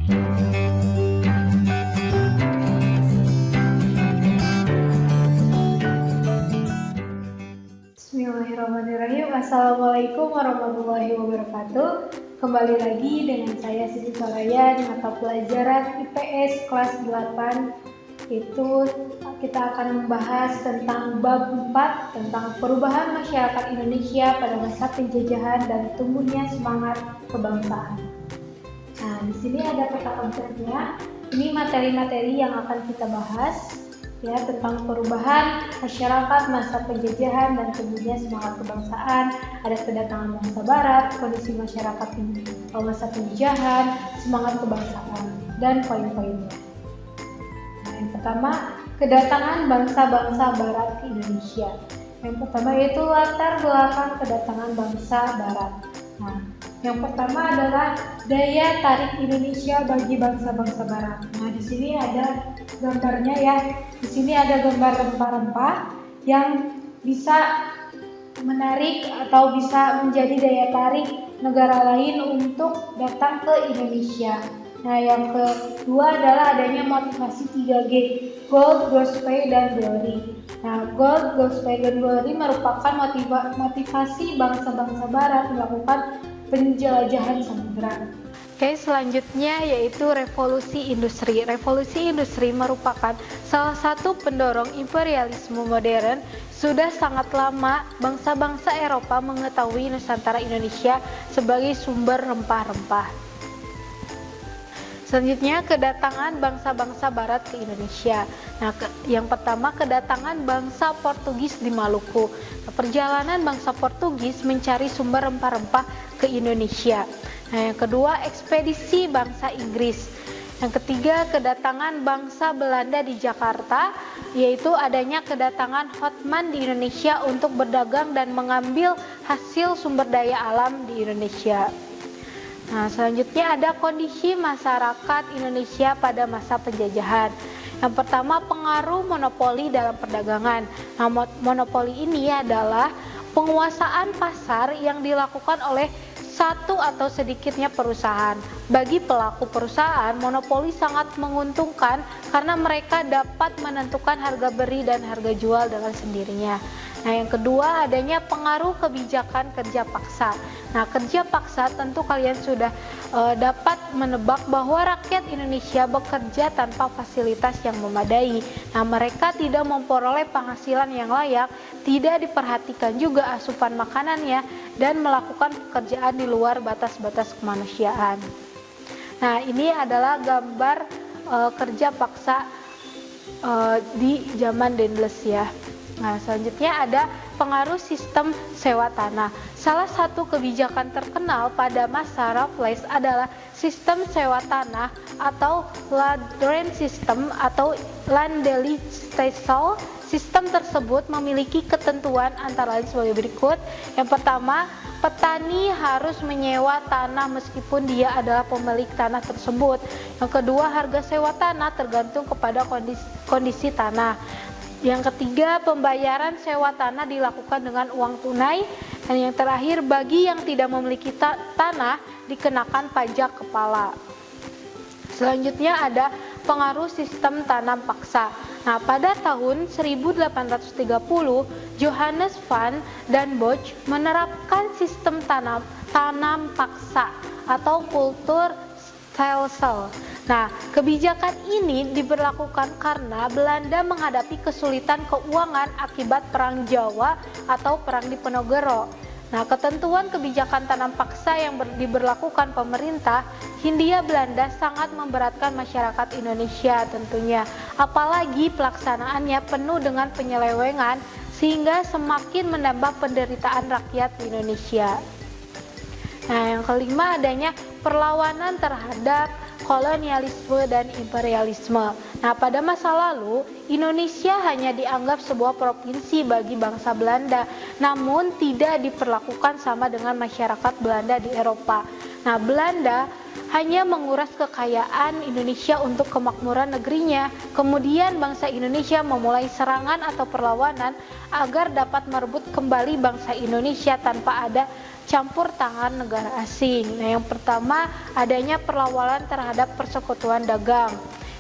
Bismillahirrahmanirrahim. Assalamualaikum warahmatullahi wabarakatuh. Kembali lagi dengan saya Siti Soraya di mata pelajaran IPS kelas 8. Itu kita akan membahas tentang bab 4 tentang perubahan masyarakat Indonesia pada masa penjajahan dan tumbuhnya semangat kebangsaan. Nah, di sini ada peta konsepnya. Ini materi-materi yang akan kita bahas ya, tentang perubahan masyarakat masa penjajahan dan tumbuhnya semangat kebangsaan. Ada kedatangan bangsa barat, kondisi masyarakat masa penjajahan, semangat kebangsaan, dan poin-poinnya. Nah, yang pertama, kedatangan bangsa-bangsa barat ke Indonesia. Yang pertama yaitu latar belakang kedatangan bangsa barat. Nah, yang pertama adalah daya tarik Indonesia bagi bangsa-bangsa barat. Nah, di sini ada gambarnya ya. Di sini ada gambar rempah-rempah yang bisa menarik atau bisa menjadi daya tarik negara lain untuk datang ke Indonesia. Nah, yang kedua adalah adanya motivasi 3G, Gold, Gospel, dan Glory. Nah, Gold, Gospel, dan Glory merupakan motivasi bangsa-bangsa barat melakukan penjelajahan samudera. Oke, selanjutnya yaitu revolusi industri. Revolusi industri merupakan salah satu pendorong imperialisme modern. Sudah sangat lama bangsa-bangsa Eropa mengetahui Nusantara Indonesia sebagai sumber rempah-rempah. Selanjutnya, kedatangan bangsa-bangsa barat ke Indonesia. Nah, yang pertama, kedatangan bangsa Portugis di Maluku. Nah, perjalanan bangsa Portugis mencari sumber rempah-rempah ke Indonesia. Nah, yang kedua, ekspedisi bangsa Inggris. Yang ketiga, kedatangan bangsa Belanda di Jakarta, yaitu adanya kedatangan Hotman di Indonesia untuk berdagang dan mengambil hasil sumber daya alam di Indonesia. Nah, selanjutnya ada kondisi masyarakat Indonesia pada masa penjajahan. Yang pertama, pengaruh monopoli dalam perdagangan. Nah, monopoli ini adalah penguasaan pasar yang dilakukan oleh satu atau sedikitnya perusahaan. Bagi pelaku perusahaan, monopoli sangat menguntungkan karena mereka dapat menentukan harga beli dan harga jual dengan sendirinya. Nah, yang kedua adanya pengaruh kebijakan kerja paksa. Nah, kerja paksa tentu kalian sudah dapat menebak bahwa rakyat Indonesia bekerja tanpa fasilitas yang memadai. Nah, mereka tidak memperoleh penghasilan yang layak, tidak diperhatikan juga asupan makanannya, dan melakukan pekerjaan di luar batas-batas kemanusiaan. Nah, ini adalah gambar kerja paksa di zaman Dendles ya. Nah, selanjutnya ada pengaruh sistem sewa tanah. Salah satu kebijakan terkenal pada masa Raffles adalah sistem sewa tanah atau land rent system atau Landleasetal. Sistem tersebut memiliki ketentuan antara lain sebagai berikut. Yang pertama, petani harus menyewa tanah meskipun dia adalah pemilik tanah tersebut. Yang kedua, harga sewa tanah tergantung kepada kondisi tanah. Yang ketiga, pembayaran sewa tanah dilakukan dengan uang tunai. Dan yang terakhir, bagi yang tidak memiliki tanah dikenakan pajak kepala. Selanjutnya ada pengaruh sistem tanam paksa. Nah, pada tahun 1830, Johannes van den Bosch menerapkan sistem tanam paksa atau kultur stelsel. Nah, kebijakan ini diberlakukan karena Belanda menghadapi kesulitan keuangan akibat Perang Jawa atau Perang Diponegoro. Nah, ketentuan kebijakan tanam paksa yang diberlakukan pemerintah Hindia Belanda sangat memberatkan masyarakat Indonesia tentunya. Apalagi pelaksanaannya penuh dengan penyelewengan sehingga semakin menambah penderitaan rakyat di Indonesia. Nah, yang kelima adanya perlawanan terhadap kolonialisme dan imperialisme. Nah, pada masa lalu, Indonesia hanya dianggap sebuah provinsi bagi bangsa Belanda, namun tidak diperlakukan sama dengan masyarakat Belanda di Eropa. Nah, Belanda hanya menguras kekayaan Indonesia untuk kemakmuran negerinya. Kemudian bangsa Indonesia memulai serangan atau perlawanan agar dapat merebut kembali bangsa Indonesia tanpa ada campur tangan negara asing. Nah, yang pertama adanya perlawanan terhadap persekutuan dagang.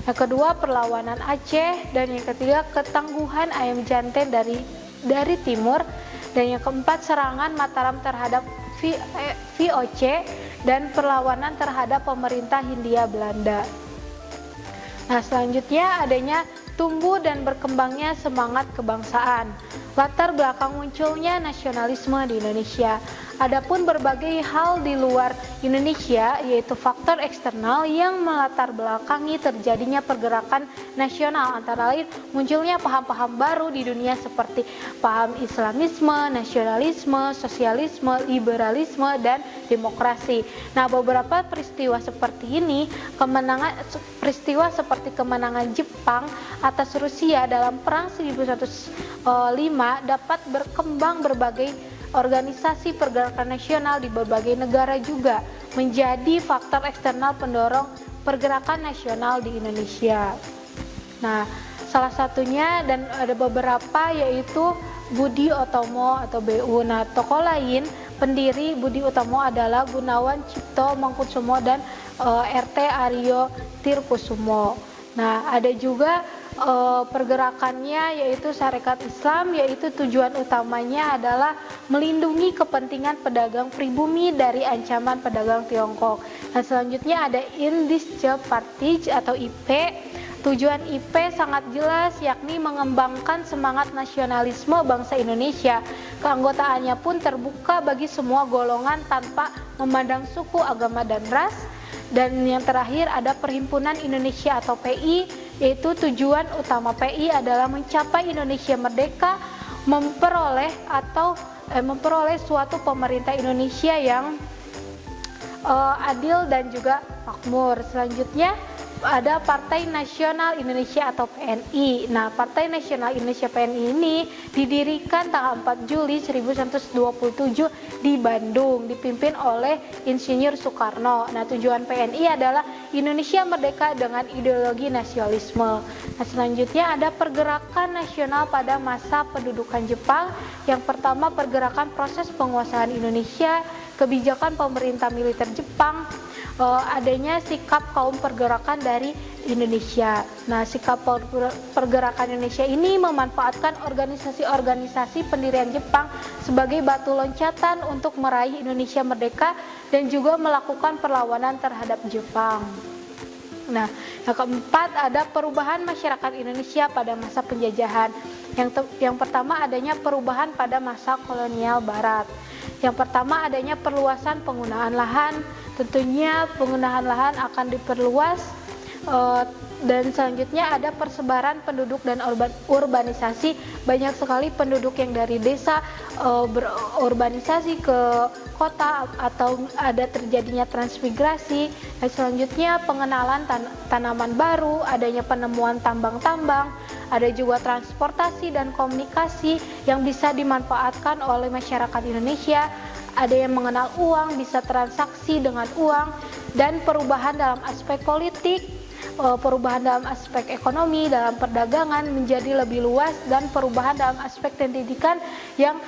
Yang kedua perlawanan Aceh, dan yang ketiga ketangguhan ayam jantan dari timur, dan yang keempat serangan Mataram terhadap VOC dan perlawanan terhadap pemerintah Hindia Belanda. Nah, selanjutnya adanya tumbuh dan berkembangnya semangat kebangsaan. Latar belakang munculnya nasionalisme di Indonesia. Adapun berbagai hal di luar Indonesia, yaitu faktor eksternal yang melatar belakangi terjadinya pergerakan nasional, antara lain munculnya paham-paham baru di dunia seperti paham Islamisme, nasionalisme, sosialisme, liberalisme, dan demokrasi. Nah, beberapa peristiwa seperti ini, peristiwa seperti kemenangan Jepang atas Rusia dalam Perang 1905 dapat berkembang berbagai organisasi pergerakan nasional di berbagai negara juga menjadi faktor eksternal pendorong pergerakan nasional di Indonesia. Nah, salah satunya dan ada beberapa yaitu Budi Utomo atau BU. Nah, tokoh lain pendiri Budi Utomo adalah Gunawan Cipto Mangkusumo dan RT Aryo Tirkusumo. Nah, ada juga pergerakannya yaitu Sarekat Islam, yaitu tujuan utamanya adalah melindungi kepentingan pedagang pribumi dari ancaman pedagang Tiongkok. Nah, selanjutnya ada Indische Partij atau IP. Tujuan IP sangat jelas, yakni mengembangkan semangat nasionalisme bangsa Indonesia. Keanggotaannya pun terbuka bagi semua golongan tanpa memandang suku, agama, dan ras. Dan yang terakhir ada Perhimpunan Indonesia atau PI, yaitu tujuan utama PI adalah mencapai Indonesia merdeka, memperoleh suatu pemerintah Indonesia yang adil dan juga makmur. Selanjutnya ada Partai Nasional Indonesia atau PNI. Nah, Partai Nasional Indonesia PNI ini didirikan tanggal 4 Juli 1927 di Bandung, dipimpin oleh Insinyur Soekarno. Nah, tujuan PNI adalah Indonesia merdeka dengan ideologi nasionalisme. Nah, selanjutnya ada pergerakan nasional pada masa pendudukan Jepang. Yang pertama, pergerakan proses penguasaan Indonesia, kebijakan pemerintah militer Jepang, adanya sikap kaum pergerakan dari Indonesia. Nah, sikap pergerakan Indonesia ini memanfaatkan organisasi-organisasi pendirian Jepang sebagai batu loncatan untuk meraih Indonesia merdeka dan juga melakukan perlawanan terhadap Jepang. Nah, yang keempat ada perubahan masyarakat Indonesia pada masa penjajahan. Yang pertama adanya perubahan pada masa kolonial Barat. Yang pertama adanya perluasan penggunaan lahan. Tentunya penggunaan lahan akan diperluas, dan selanjutnya ada persebaran penduduk dan urbanisasi. Banyak sekali penduduk yang dari desa berurbanisasi ke kota atau ada terjadinya transmigrasi. Dan selanjutnya pengenalan tanaman baru, adanya penemuan tambang-tambang, ada juga transportasi dan komunikasi yang bisa dimanfaatkan oleh masyarakat Indonesia. Ada yang mengenal uang, bisa transaksi dengan uang, dan perubahan dalam aspek politik, perubahan dalam aspek ekonomi, dalam perdagangan menjadi lebih luas, dan perubahan dalam aspek pendidikan yang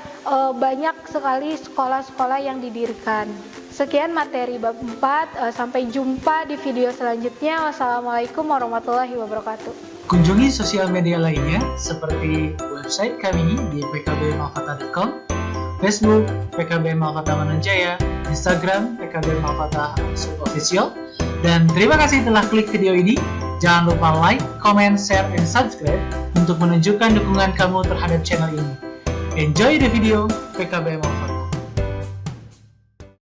banyak sekali sekolah-sekolah yang didirikan. Sekian materi bab 4, sampai jumpa di video selanjutnya. Wassalamualaikum warahmatullahi wabarakatuh. Kunjungi sosial media lainnya seperti website kami di pkbmalkata.com, Facebook PKB Malkata Mananjaya, Instagram PKB Malkata _official. Dan terima kasih telah klik video ini. Jangan lupa like, comment, share, and subscribe untuk menunjukkan dukungan kamu terhadap channel ini. Enjoy the video PKB Malkata.